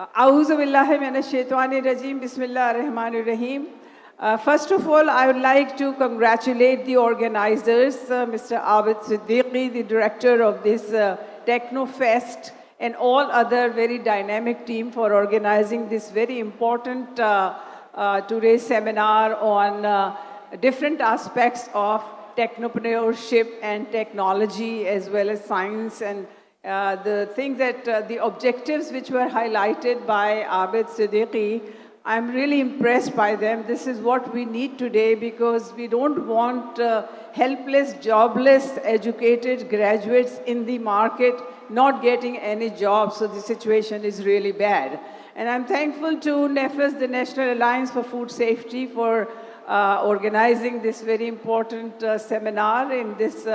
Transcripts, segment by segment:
A'udhu billahi minash shaitani rajim. Bismillahir rahmanir rahim. First of all, I would like to congratulate the organizers, Mr. Abid Siddiqui, the director of this Techno Fest, and all other very dynamic team for organizing this very important today's seminar on different aspects of technopreneurship and technology as well as science and the things that, the objectives which were highlighted by Abid Siddiqui, I'm really impressed by them. This is what we need today because we don't want helpless, jobless, educated graduates in the market not getting any jobs. So the situation is really bad. And I'm thankful to NEFES, the National Alliance for Food Safety, for organizing this very important seminar in this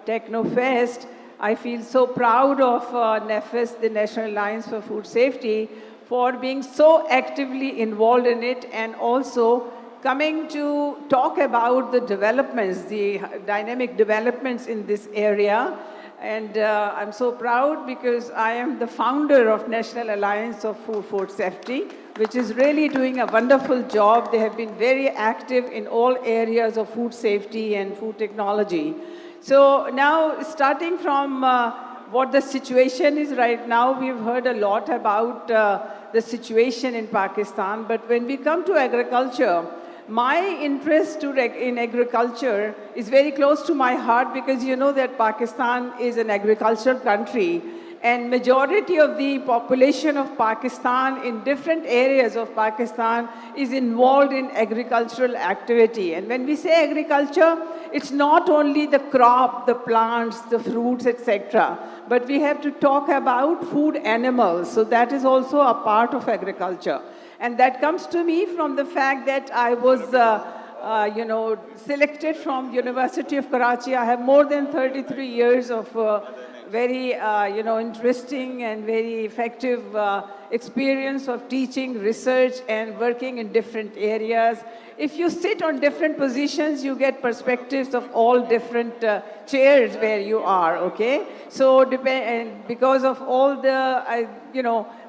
Techno Fest. I feel so proud of NEFES, the National Alliance for Food Safety, for being so actively involved in it and also coming to talk about the developments, the dynamic developments in this area. And I'm so proud because I am the founder of National Alliance of Food Safety, which is really doing a wonderful job. They have been very active in all areas of food safety and food technology. So now, starting from what the situation is right now, we've heard a lot about the situation in Pakistan. But when we come to agriculture, my interest in agriculture is very close to my heart because you know that Pakistan is an agricultural country and majority of the population of Pakistan in different areas of Pakistan is involved in agricultural activity. And when we say agriculture, it's not only the crop, the plants, the fruits, etc. But we have to talk about food animals. So that is also a part of agriculture. And that comes to me from the fact that I was, selected from University of Karachi. I have more than 33 years of very, interesting and very effective experience of teaching, research, and working in different areas. If you sit on different positions, you get perspectives of all different chairs where you are, okay? So because of all the,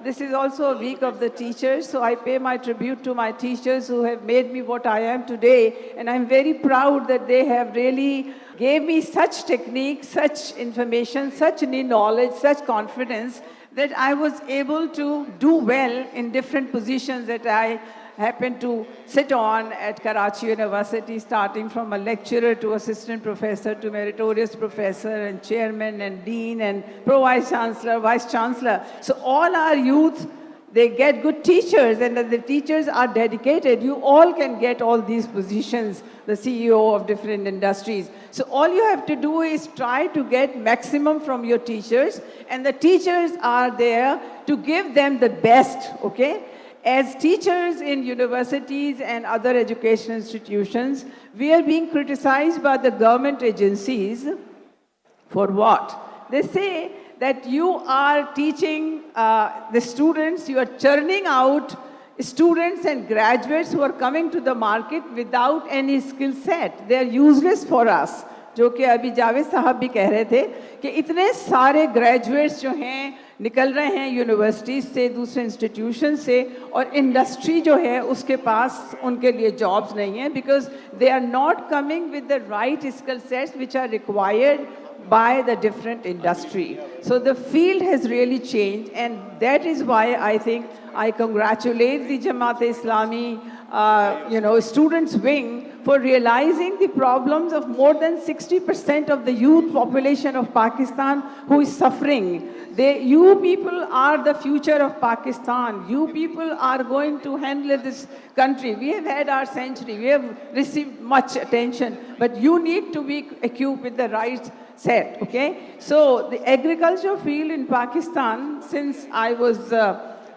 this is also a week of the teachers, so I pay my tribute to my teachers who have made me what I am today, and I'm very proud that they have really gave me such technique, such information, such knowledge, such confidence that I was able to do well in different positions that I happened to sit on at Karachi University, starting from a lecturer to assistant professor to meritorious professor and chairman and dean and pro-vice chancellor, vice chancellor. So all our youth, they get good teachers and the teachers are dedicated. You all can get all these positions, the CEO of different industries. So all you have to do is try to get maximum from your teachers and the teachers are there to give them the best, okay? As teachers in universities and other education institutions, we are being criticized by the government agencies for what? They say that you are teaching the students, you are churning out students and graduates who are coming to the market without any skill set. They are useless for us. जो कि अभी जावेद साहब भी कह रहे थे कि इतने सारे ग्रेजुएट्स जो हैं निकल रहे हैं यूनिवर्सिटीज़ से, दूसरे इंस्टीट्यूशन से, और इंडस्ट्री जो है उसके पास उनके लिए जॉब्स नहीं हैं because they are not coming with the right skill sets which are required by the different industry. So the field has really changed and that is why I think I congratulate the Jamaat-e-Islami students wing for realizing the problems of more than 60% of the youth population of Pakistan who is suffering. You people are the future of Pakistan. You people are going to handle this country. We have had our century. We have received much attention. But you need to be equipped with the right set, okay? So the agriculture field in Pakistan, since I was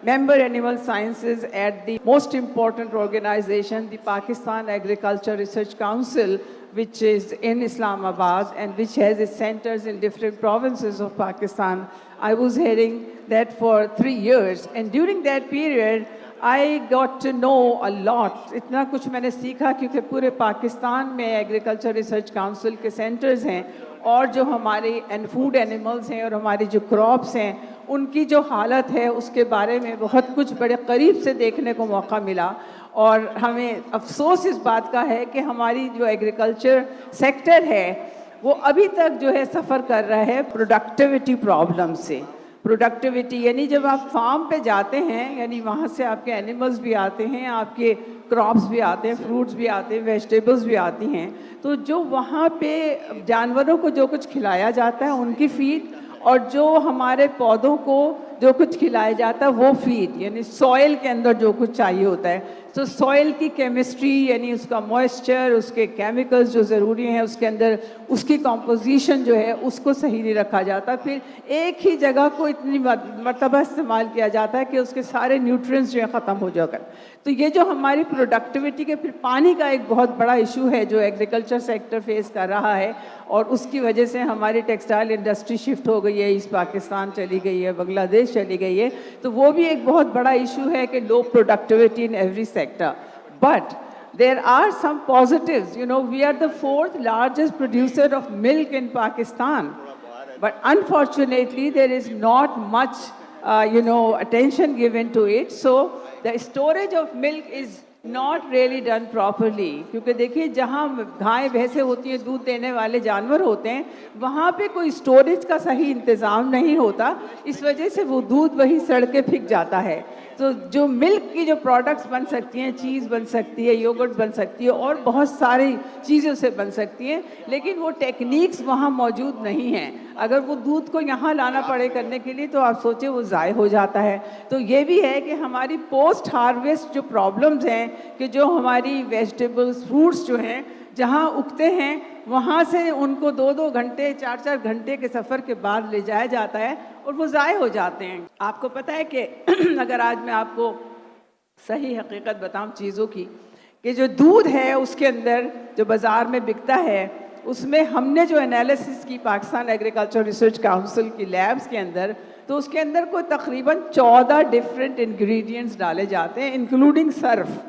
member Animal Sciences at the most important organization, the Pakistan Agriculture Research Council, which is in Islamabad and which has its centers in different provinces of Pakistan. I was heading that for 3 years. And during that period, I got to know a lot. इतना कुछ मैंने सीखा क्योंकि पूरे पाकिस्तान में agriculture research council के centres हैं और जो हमारे फूड एनिमल्स हैं और हमारी जो क्रॉप्स हैं उनकी जो हालत है उसके बारे में बहुत कुछ बड़े करीब से देखने को मौका मिला। और हमें अफसोस इस बात का है कि हमारी जो एग्रीकल्चर सेक्टर है वो अभी तक जो है सफ़र कर रहा है प्रोडक्टिविटी प्रॉब्लम से। प्रोडक्टिविटी यानी जब आप फार्म पे जाते हैं, यानी वहाँ से आपके एनिमल्स भी आते हैं, आपके क्रॉप्स भी आते हैं, फ्रूट्स भी आते हैं, वेजिटेबल्स भी आती हैं, तो जो वहाँ पे जानवरों को जो कुछ खिलाया जाता है उनकी फीड, और जो हमारे पौधों को जो कुछ खिलाया जाता है वो फीड, यानी सॉइल के अंदर जो कुछ चाहिए होता है। तो सॉइल की केमिस्ट्री यानी उसका मॉइस्चर, उसके केमिकल्स जो ज़रूरी हैं उसके अंदर, उसकी कॉम्पोजिशन जो है उसको सही नहीं रखा जाता। फिर एक ही जगह को इतनी मरतबा इस्तेमाल किया जाता है कि उसके सारे न्यूट्रिएंट्स जो है ख़त्म हो जाकर। तो ये जो हमारी प्रोडक्टिविटी के, फिर पानी का एक बहुत बड़ा इशू है जो एग्रीकल्चर सेक्टर फेस कर रहा है, और उसकी वजह से हमारी टेक्सटाइल इंडस्ट्री शिफ्ट हो गई है, ईस्ट पाकिस्तान चली गई है, बांग्लादेश चली गई है। तो वो भी एक बहुत बड़ा इशू है कि लो productivity in every sector. But there are some positives. You know, we are the 4th largest producer of milk in Pakistan. But unfortunately, there is not much, attention given to it. So the storage of milk is not really done properly. क्योंकि देखिए जहाँ गाय भैंसें होती हैं, दूध देने वाले जानवर होते हैं, वहाँ पे कोई स्टोरेज का सही इंतज़ाम नहीं होता। इस वजह से वो दूध वहीं सड़ के फिक जाता है। तो जो मिल्क की जो प्रोडक्ट्स बन सकती हैं, चीज़ बन सकती है, योगर्ट बन सकती है, और बहुत सारी चीज़ों से बन सकती हैं, लेकिन वो टेक्निक्स वहाँ मौजूद नहीं हैं। अगर वो दूध को यहाँ लाना पड़े करने के लिए तो आप सोचें वो ज़ाय हो जाता है। तो ये भी है कि हमारी पोस्ट हार्वेस्ट जो प्रॉब्लम्स हैं, कि जो हमारी वेजिटेबल्स, फ्रूट्स जो हैं जहाँ उगते हैं वहाँ से उनको 2-2 घंटे, 4-4 घंटे के सफ़र के बाद ले जाया जाता है और वो ज़ाय हो जाते हैं। आपको पता है कि अगर आज मैं आपको सही हकीकत बताऊं चीज़ों की, कि जो दूध है उसके अंदर जो बाज़ार में बिकता है, उसमें हमने जो एनालिसिस की पाकिस्तान एग्रीकल्चर रिसर्च काउंसिल की लैब्स के अंदर, तो उसके अंदर कोई तकरीबन 14 डिफरेंट इंग्रेडिएंट्स डाले जाते हैं, इंक्लूडिंग सर्फ।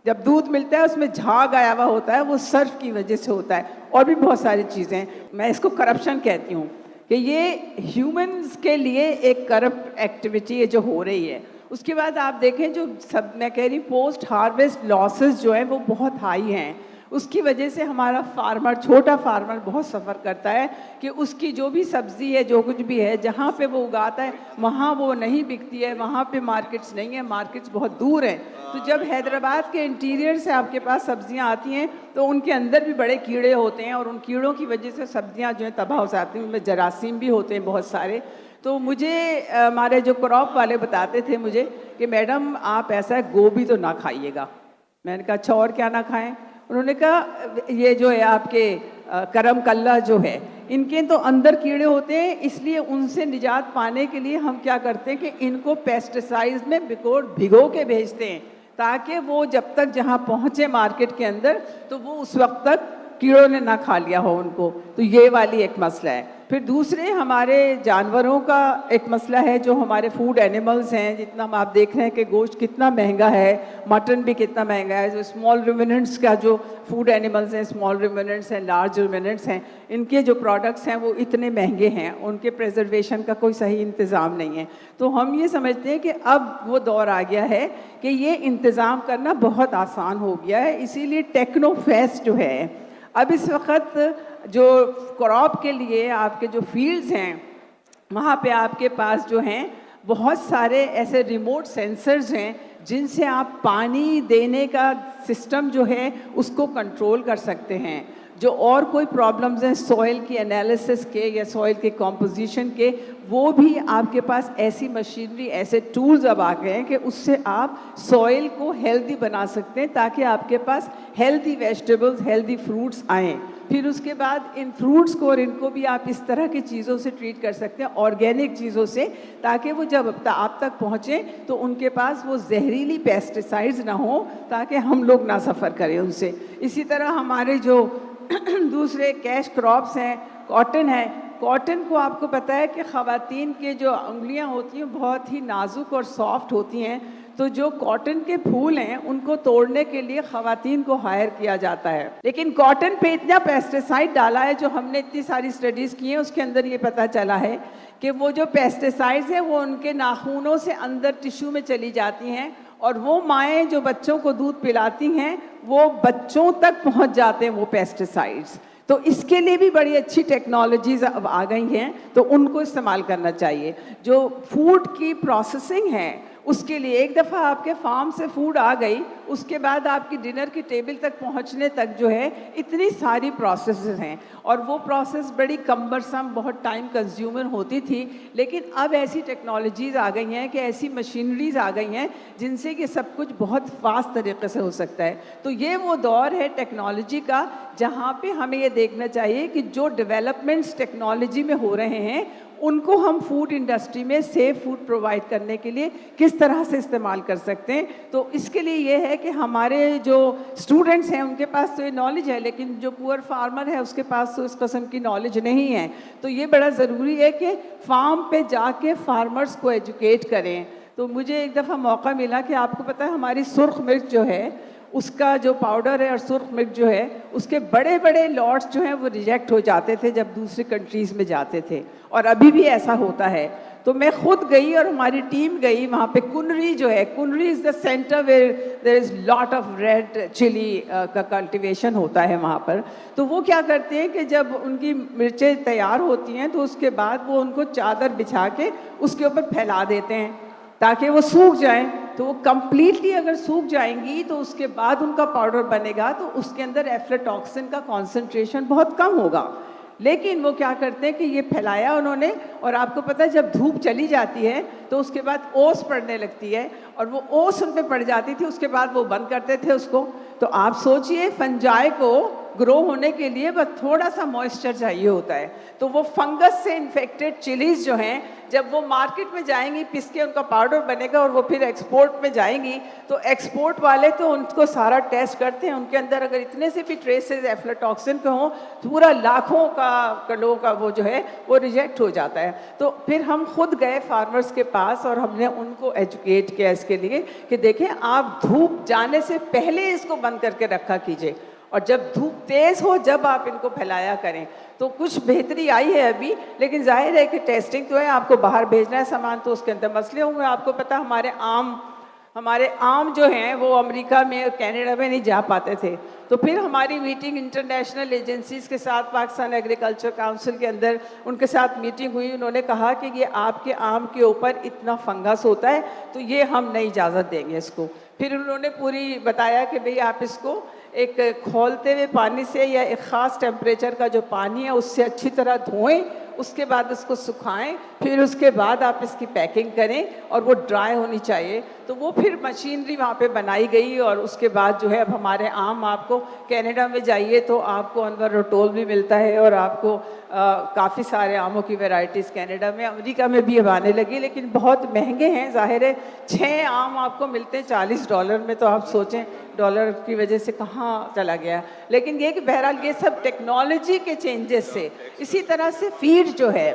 जब दूध मिलता है उसमें झाग आया हुआ होता है, वो सर्फ की वजह से होता है, और भी बहुत सारी चीज़ें। मैं इसको करप्शन कहती हूँ कि ये ह्यूमंस के लिए एक करप्ट एक्टिविटी है जो हो रही है। उसके बाद आप देखें जो सब मैं कह रही पोस्ट हार्वेस्ट लॉसेस जो हैं वो बहुत हाई हैं। उसकी वजह से हमारा फार्मर, छोटा फार्मर बहुत सफ़र करता है कि उसकी जो भी सब्ज़ी है, जो कुछ भी है, जहाँ पे वो उगाता है वहाँ वो नहीं बिकती है, वहाँ पे मार्केट्स नहीं है, मार्केट्स बहुत दूर हैं। तो जब हैदराबाद के इंटीरियर से आपके पास सब्ज़ियाँ आती हैं तो उनके अंदर भी बड़े कीड़े होते हैं, और उन कीड़ों की वजह से सब्ज़ियाँ जो हैं तबाह हो जाती हैं, उनमें जरासीम भी होते हैं बहुत सारे। तो मुझे हमारे जो क्रॉप वाले बताते थे मुझे कि मैडम आप ऐसा है गोभी तो ना खाइएगा। मैंने कहा अच्छा और क्या ना खाएं? उन्होंने कहा ये जो है आपके करम कल्ला जो है, इनके तो अंदर कीड़े होते हैं, इसलिए उनसे निजात पाने के लिए हम क्या करते हैं कि इनको पेस्टिसाइड्स में भिगो के भेजते हैं, ताकि वो जब तक जहाँ पहुँचे मार्केट के अंदर तो वो उस वक्त तक कीड़ों ने ना खा लिया हो उनको। तो ये वाली एक मसला है। फिर दूसरे हमारे जानवरों का एक मसला है, जो हमारे फूड एनिमल्स हैं, जितना आप देख रहे हैं कि गोश्त कितना महंगा है, मटन भी कितना महंगा है। जो स्मॉल रुमिनेंट्स का जो फूड एनिमल्स हैं, स्मॉल रुमिनेंट्स हैं, लार्ज रुमिनेंट्स हैं, इनके जो प्रोडक्ट्स हैं वो इतने महंगे हैं, उनके प्रिजर्वेशन का कोई सही इंतज़ाम नहीं है। तो हम ये समझते हैं कि अब वो दौर आ गया है कि ये इंतज़ाम करना बहुत आसान हो गया है। इसीलिए टेक्नोफेस्ट जो है, अब इस वक्त जो क्रॉप के लिए आपके जो फील्ड्स हैं वहाँ पे आपके पास जो हैं बहुत सारे ऐसे रिमोट सेंसर्स हैं जिनसे आप पानी देने का सिस्टम जो है उसको कंट्रोल कर सकते हैं। जो और कोई प्रॉब्लम्स हैं सॉइल की एनालिसिस के या सॉइल के कॉम्पोजिशन के, वो भी आपके पास ऐसी मशीनरी, ऐसे टूल्स अब आ गए हैं कि उससे आप सॉइल को हेल्दी बना सकते हैं, ताकि आपके पास हेल्दी वेजिटेबल्स, हेल्दी फ्रूट्स आएँ। फिर उसके बाद इन फ्रूट्स को और इनको भी आप इस तरह की चीज़ों से ट्रीट कर सकते हैं, ऑर्गेनिक चीज़ों से, ताकि वो जब आप तक पहुँचें तो उनके पास वो जहरीली पेस्टिसाइड्स ना हो, ताकि हम लोग ना सफ़र करें उनसे। इसी तरह हमारे जो दूसरे कैश क्रॉप्स हैं, कॉटन है, कॉटन को आपको पता है कि ख़वातीन के जो उंगलियां होती हैं बहुत ही नाजुक और सॉफ्ट होती हैं, तो जो कॉटन के फूल हैं उनको तोड़ने के लिए ख़वातीन को हायर किया जाता है, लेकिन कॉटन पे इतना पेस्टिसाइड डाला है, जो हमने इतनी सारी स्टडीज़ की हैं उसके अंदर ये पता चला है कि वो जो पेस्टिसाइड्स हैं वो उनके नाखूनों से अंदर टिश्यू में चली जाती हैं, और वो माएँ जो बच्चों को दूध पिलाती हैं वो बच्चों तक पहुंच जाते हैं वो पेस्टिसाइड्स। तो इसके लिए भी बड़ी अच्छी टेक्नोलॉजीज़ अब आ गई हैं, तो उनको इस्तेमाल करना चाहिए। जो फूड की प्रोसेसिंग है उसके लिए एक दफ़ा आपके फार्म से फूड आ गई, उसके बाद आपकी डिनर की टेबल तक पहुंचने तक जो है इतनी सारी प्रोसेसेस हैं, और वो प्रोसेस बड़ी कम्बरसम, बहुत टाइम कंज्यूमर होती थी। लेकिन अब ऐसी टेक्नोलॉजीज़ आ गई हैं कि ऐसी मशीनरीज़ आ गई हैं जिनसे कि सब कुछ बहुत फास्ट तरीके से हो सकता है। तो ये वो दौर है टेक्नोलॉजी का जहाँ पे हमें ये देखना चाहिए कि जो डेवलपमेंट्स टेक्नोलॉजी में हो रहे हैं उनको हम फूड इंडस्ट्री में सेफ फूड प्रोवाइड करने के लिए किस तरह से इस्तेमाल कर सकते हैं। तो इसके लिए ये है कि हमारे जो स्टूडेंट्स हैं उनके पास तो ये नॉलेज है, लेकिन जो पुअर फार्मर है उसके पास तो इस किस्म की नॉलेज नहीं है। तो ये बड़ा ज़रूरी है कि फार्म पे जाके फार्मर्स को एजुकेट करें। तो मुझे एक दफ़ा मौका मिला कि आपको पता है हमारी सुर्ख मिर्च जो है उसका जो पाउडर है और सुर्ख मिर्च जो है उसके बड़े बड़े लॉट्स जो हैं वो रिजेक्ट हो जाते थे जब दूसरी कंट्रीज़ में जाते थे, और अभी भी ऐसा होता है। तो मैं खुद गई और हमारी टीम गई वहाँ पे। कुनरी जो है, Kunri is the centre where there is lot of red chilli का कल्टीवेशन होता है वहाँ पर। तो वो क्या करते हैं कि जब उनकी मिर्चें तैयार होती हैं तो उसके बाद वो उनको चादर बिछा के उसके ऊपर फैला देते हैं ताकि वो सूख जाएं। तो वो कम्प्लीटली अगर सूख जाएंगी तो उसके बाद उनका पाउडर बनेगा, तो उसके अंदर एफ्लाटॉक्सिन का कॉन्सेंट्रेशन बहुत कम होगा। लेकिन वो क्या करते हैं कि ये फैलाया उन्होंने, और आपको पता है जब धूप चली जाती है तो उसके बाद ओस पड़ने लगती है, और वो ओस उन पे पड़ जाती थी, उसके बाद वो बंद करते थे उसको। तो आप सोचिए फंजाई को ग्रो होने के लिए बस थोड़ा सा मॉइस्चर चाहिए होता है। तो वो फंगस से इन्फेक्टेड चिलीज़ जो हैं जब वो मार्केट में जाएंगी, पिस के उनका पाउडर बनेगा और वो फिर एक्सपोर्ट में जाएंगी, तो एक्सपोर्ट वाले तो उनको सारा टेस्ट करते हैं, उनके अंदर अगर इतने से भी ट्रेसेस एफ्लाटॉक्सिन के हों तो पूरा लाखों का किलो का वो जो है वो रिजेक्ट हो जाता है। तो फिर हम खुद गए फार्मर्स के पास और हमने उनको एजुकेट किया इसके लिए कि देखें आप धूप जाने से पहले इसको बंद करके रखा कीजिए, और जब धूप तेज़ हो जब आप इनको फैलाया करें। तो कुछ बेहतरी आई है अभी, लेकिन जाहिर है कि टेस्टिंग तो है, आपको बाहर भेजना है सामान तो उसके अंदर मसले होंगे। आपको पता हमारे आम जो हैं वो अमेरिका में और कनाडा में नहीं जा पाते थे। तो फिर हमारी मीटिंग इंटरनेशनल एजेंसीज़ के साथ, पाकिस्तान एग्रीकल्चर काउंसिल के अंदर उनके साथ मीटिंग हुई। उन्होंने कहा कि ये आपके आम के ऊपर इतना फंगस होता है तो ये हम नहीं इजाज़त देंगे इसको। फिर उन्होंने पूरी बताया कि भाई आप इसको एक खौलते हुए पानी से या एक ख़ास टेम्परेचर का जो पानी है उससे अच्छी तरह धोएं, उसके बाद उसको सुखाएं, फिर उसके बाद आप इसकी पैकिंग करें और वो ड्राई होनी चाहिए। तो वो फिर मशीनरी वहाँ पे बनाई गई, और उसके बाद जो है अब हमारे आम, आपको कनाडा में जाइए तो आपको अनवर रोटोल भी मिलता है, और आपको काफ़ी सारे आमों की वैरायटीज़ कनाडा में, अमेरिका में भी अब आने लगी, लेकिन बहुत महंगे हैं। ज़ाहिर है 6 आम आपको मिलते हैं $40 में, तो आप सोचें डॉलर की वजह से कहाँ चला गया। लेकिन ये कि बहरहाल ये सब टेक्नोलॉजी के चेंजेस से। इसी तरह से फीड जो है,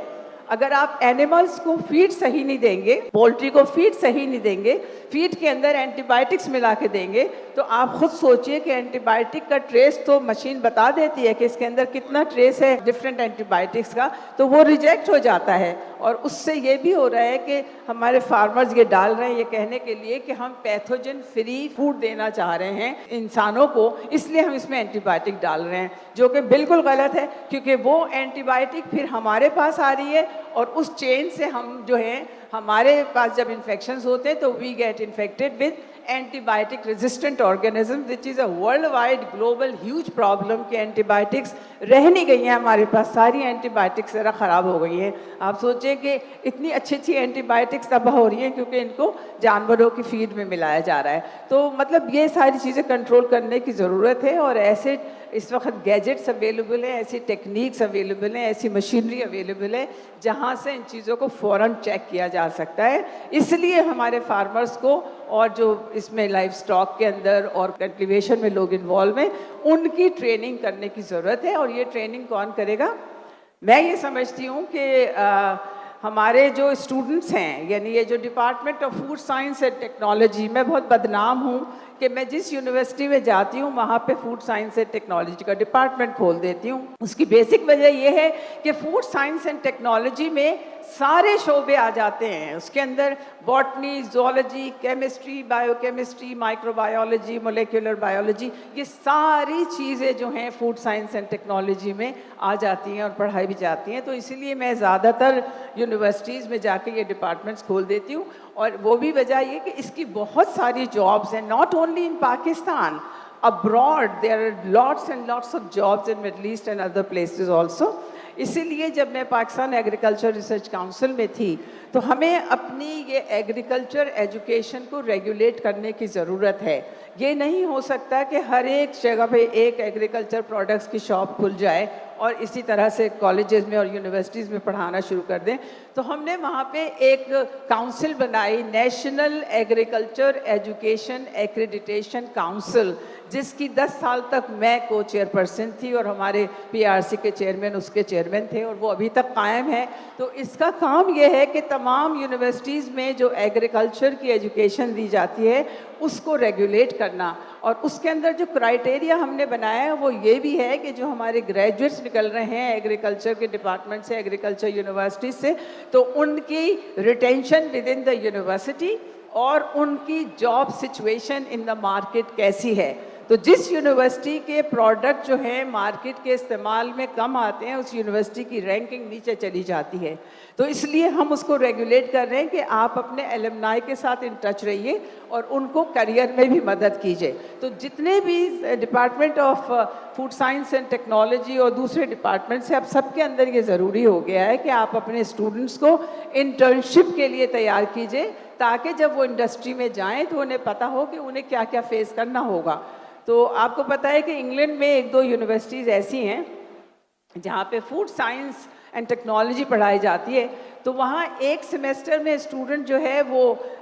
अगर आप एनिमल्स को फीड सही नहीं देंगे, पोल्ट्री को फीड सही नहीं देंगे, फीड के अंदर एंटीबायोटिक्स मिला के देंगे, तो आप खुद सोचिए कि एंटीबायोटिक का ट्रेस तो मशीन बता देती है कि इसके अंदर कितना ट्रेस है डिफरेंट एंटीबायोटिक्स का, तो वो रिजेक्ट हो जाता है। और उससे ये भी हो रहा है कि हमारे फार्मर्स ये डाल रहे हैं ये कहने के लिए कि हम पैथोजन फ्री फूड देना चाह रहे हैं इंसानों को, इसलिए हम इसमें एंटीबायोटिक डाल रहे हैं, जो कि बिल्कुल गलत है, क्योंकि वो एंटीबायोटिक फिर हमारे पास आ रही है, और उस चेन से हम जो है, हमारे पास जब इन्फेक्शंस होते हैं तो we get infected with antibiotic resistant organism, which is a world wide global huge problem. कि एंटीबायोटिक्स रह नहीं गई हैं हमारे पास, सारी एंटीबायोटिक्स ज़रा ख़राब हो गई हैं। आप सोचें कि इतनी अच्छी अच्छी एंटीबायोटिक्स तबाह हो रही हैं क्योंकि इनको जानवरों की फीड में मिलाया जा रहा है। तो मतलब ये सारी चीज़ें कंट्रोल करने की ज़रूरत है, और ऐसे इस वक्त गैजेट्स अवेलेबल हैं, ऐसी टेक्निक्स अवेलेबल हैं, ऐसी मशीनरी अवेलेबल है जहाँ से इन चीज़ों को फ़ौरन चेक किया जा सकता है। इसलिए हमारे फार्मर्स को, और जो इसमें लाइफ स्टॉक के अंदर और कल्टीवेशन में लोग इन्वॉल्व हैं, उनकी ट्रेनिंग करने की ज़रूरत है। और ये ट्रेनिंग कौन करेगा? मैं ये समझती हूँ कि हमारे जो स्टूडेंट्स हैं, यानी ये जो department of food science and technology, मैं बहुत बदनाम हूँ कि मैं जिस यूनिवर्सिटी में जाती हूँ वहाँ पे फूड साइंस एंड टेक्नोलॉजी का डिपार्टमेंट खोल देती हूँ। उसकी बेसिक वजह यह है कि फूड साइंस एंड टेक्नोलॉजी में सारे शोबे आ जाते हैं। उसके अंदर botany, zoology, chemistry, biochemistry, microbiology, molecular biology, ये सारी चीज़ें जो हैं फूड साइंस एंड टेक्नोलॉजी में आ जाती हैं और पढ़ाई भी जाती हैं। तो इसीलिए मैं ज़्यादातर यूनिवर्सिटीज़ में जाके ये डिपार्टमेंट्स खोल देती हूँ। और वो भी वजह ये कि इसकी बहुत सारी जॉब्स हैं, not only in Pakistan, abroad there are lots and lots of jobs in Middle East and other places also। इसीलिए जब मैं पाकिस्तान एग्रीकल्चर रिसर्च काउंसिल में थी तो हमें अपनी ये एग्रीकल्चर एजुकेशन को रेगुलेट करने की ज़रूरत है। ये नहीं हो सकता कि हर एक जगह पे एक एग्रीकल्चर प्रोडक्ट्स की शॉप खुल जाए और इसी तरह से कॉलेजेस में और यूनिवर्सिटीज़ में पढ़ाना शुरू कर दें। तो हमने वहाँ पे एक काउंसिल बनाई, national agriculture education accreditation council, जिसकी 10 साल तक मैं को चेयरपर्सन थी और हमारे पीआरसी के चेयरमैन उसके चेयरमैन थे, और वो अभी तक कायम है। तो इसका काम ये है कि तमाम यूनिवर्सिटीज़ में जो एग्रीकल्चर की एजुकेशन दी जाती है उसको रेगुलेट करना। और उसके अंदर जो क्राइटेरिया हमने बनाया है वो ये भी है कि जो हमारे ग्रेजुएट्स निकल रहे हैं एग्रीकल्चर के डिपार्टमेंट से, एग्रीकल्चर यूनिवर्सिटी से, तो उनकी retention with in the university और उनकी job situation in the market कैसी है। तो जिस यूनिवर्सिटी के प्रोडक्ट जो हैं मार्केट के इस्तेमाल में कम आते हैं उस यूनिवर्सिटी की रैंकिंग नीचे चली जाती है। तो इसलिए हम उसको रेगुलेट कर रहे हैं कि आप अपने एलुमनाई के साथ इन टच रहिए और उनको करियर में भी मदद कीजिए। तो जितने भी department of food science and technology और दूसरे डिपार्टमेंट से, अब सबके अंदर ये ज़रूरी हो गया है कि आप अपने स्टूडेंट्स को इंटर्नशिप के लिए तैयार कीजिए, ताकि जब वो इंडस्ट्री में जाएँ तो उन्हें पता हो कि उन्हें क्या क्या फेस करना होगा। तो आपको पता है कि इंग्लैंड में 1-2 यूनिवर्सिटीज़ ऐसी हैं जहाँ पे फूड साइंस एंड टेक्नोलॉजी पढ़ाई जाती है। तो वहाँ एक सेमेस्टर में स्टूडेंट जो है वो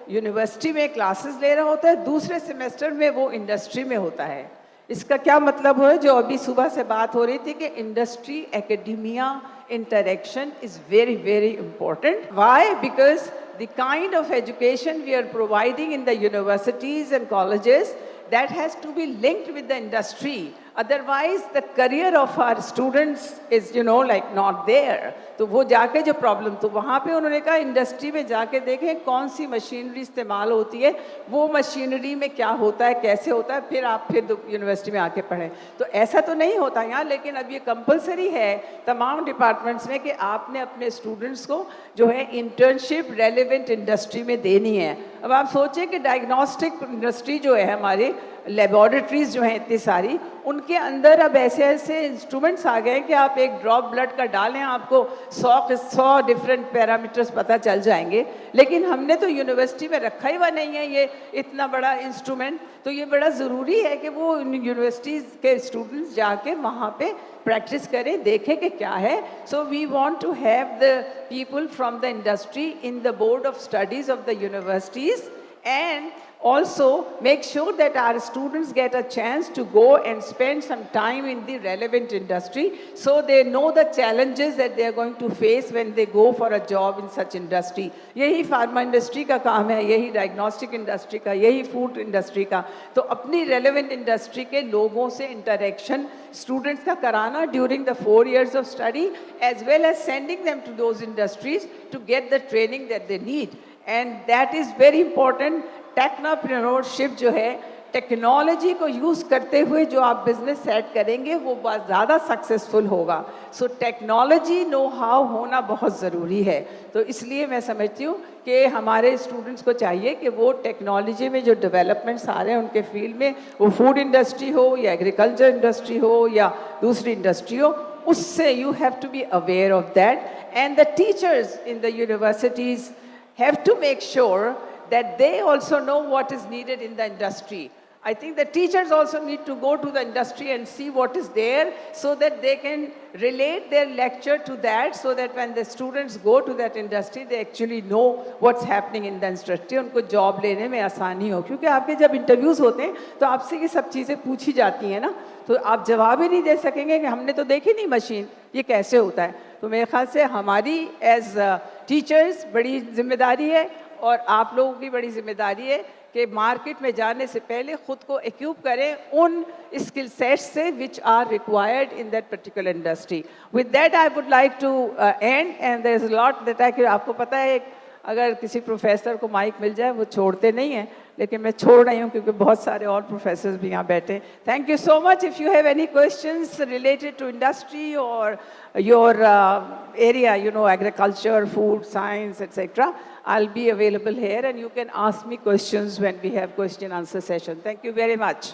यूनिवर्सिटी में क्लासेस ले रहा होता है, दूसरे सेमेस्टर में वो इंडस्ट्री में होता है। इसका क्या मतलब है, जो अभी सुबह से बात हो रही थी कि industry academia interaction is very, very important. Why? Because the kind of education we are providing in the universities and colleges, that has to be linked with the industry. Otherwise, the career of our students is, like not there. तो वो जाके जो problem, तो वहाँ पे उन्होंने कहा industry में जाके देखें कौन सी मशीनरी इस्तेमाल होती है, वो मशीनरी में क्या होता है, कैसे होता है, फिर आप यूनिवर्सिटी में आके पढ़ें। तो ऐसा तो नहीं होता यहाँ, लेकिन अब ये कंपलसरी है तमाम डिपार्टमेंट्स में कि आपने अपने स्टूडेंट्स को जो है इंटर्नशिप रेलेवेंट इंडस्ट्री में देनी है। अब आप सोचें कि डायग्नोस्टिक इंडस्ट्री जो है हमारी, लेबॉरेटरीज जो हैं इतनी सारी, उनके अंदर अब ऐसे ऐसे इंस्ट्रूमेंट्स आ गए कि आप एक ड्रॉप ब्लड का डालें, आपको 100 डिफरेंट पैरामीटर्स पता चल जाएंगे। लेकिन हमने तो यूनिवर्सिटी में रखा ही हुआ नहीं है ये इतना बड़ा इंस्ट्रूमेंट। तो ये बड़ा ज़रूरी है कि वो यूनिवर्सिटीज़ के स्टूडेंट्स जाके वहाँ पे प्रैक्टिस करें, देखें कि क्या है। So we want to have the people from the industry in the board of studies of the universities, and also make sure that our students get a chance to go and spend some time in the relevant industry, so they know the challenges that they are going to face when they go for a job in such industry. यही pharma industry का काम है, यही diagnostic industry का, यही food industry का। तो अपनी रेलेवेंट इंडस्ट्री के लोगों से इंटरेक्शन स्टूडेंट्स का कराना during the 4 years of study, as well as sending them to those industries to get the training that they need. And that is very important. टेक्नोप्रेन्योरशिप जो है, टेक्नोलॉजी को यूज़ करते हुए जो आप बिजनेस सेट करेंगे वो बहुत ज़्यादा सक्सेसफुल होगा। सो टेक्नोलॉजी नो हाउ होना बहुत ज़रूरी है। तो इसलिए मैं समझती हूँ कि हमारे स्टूडेंट्स को चाहिए कि वो टेक्नोलॉजी में जो डेवलपमेंट्स आ रहे हैं उनके फील्ड में, वो फूड इंडस्ट्री हो या एग्रीकल्चर इंडस्ट्री हो या दूसरी इंडस्ट्री हो, उससे you have to be aware of that. And the teachers in the universities have to make sure that they also know what is needed in the industry. I think the teachers also need to go to the industry and see what is there, so that they can relate their lecture to that, so that when the students go to that industry, they actually know what's happening in the industry. उनको job लेने में आसानी हो, क्योंकि आपके जब interviews होते हैं तो आपसे ये सब चीज़ें पूछी जाती हैं ना, तो आप जवाब ही नहीं दे सकेंगे कि हमने तो देखी नहीं मशीन, ये कैसे होता है। तो मेरे ख्याल से हमारी एज टीचर्स बड़ी जिम्मेदारी है और आप लोगों की बड़ी जिम्मेदारी है कि मार्केट में जाने से पहले खुद को एक्यूप करें उन स्किल सेट्स से which are required in that particular industry. With that I would like to end and there is lot that आपको पता है अगर किसी प्रोफेसर को माइक मिल जाए वो छोड़ते नहीं हैं, लेकिन मैं छोड़ रही हूँ क्योंकि बहुत सारे और प्रोफेसर्स भी यहाँ बैठे. Thank you so much. If you have any questions related to industry और your area, you know, agriculture, food, science, etc., I'll be available here and you can ask me questions when we have question answer session. Thank you very much.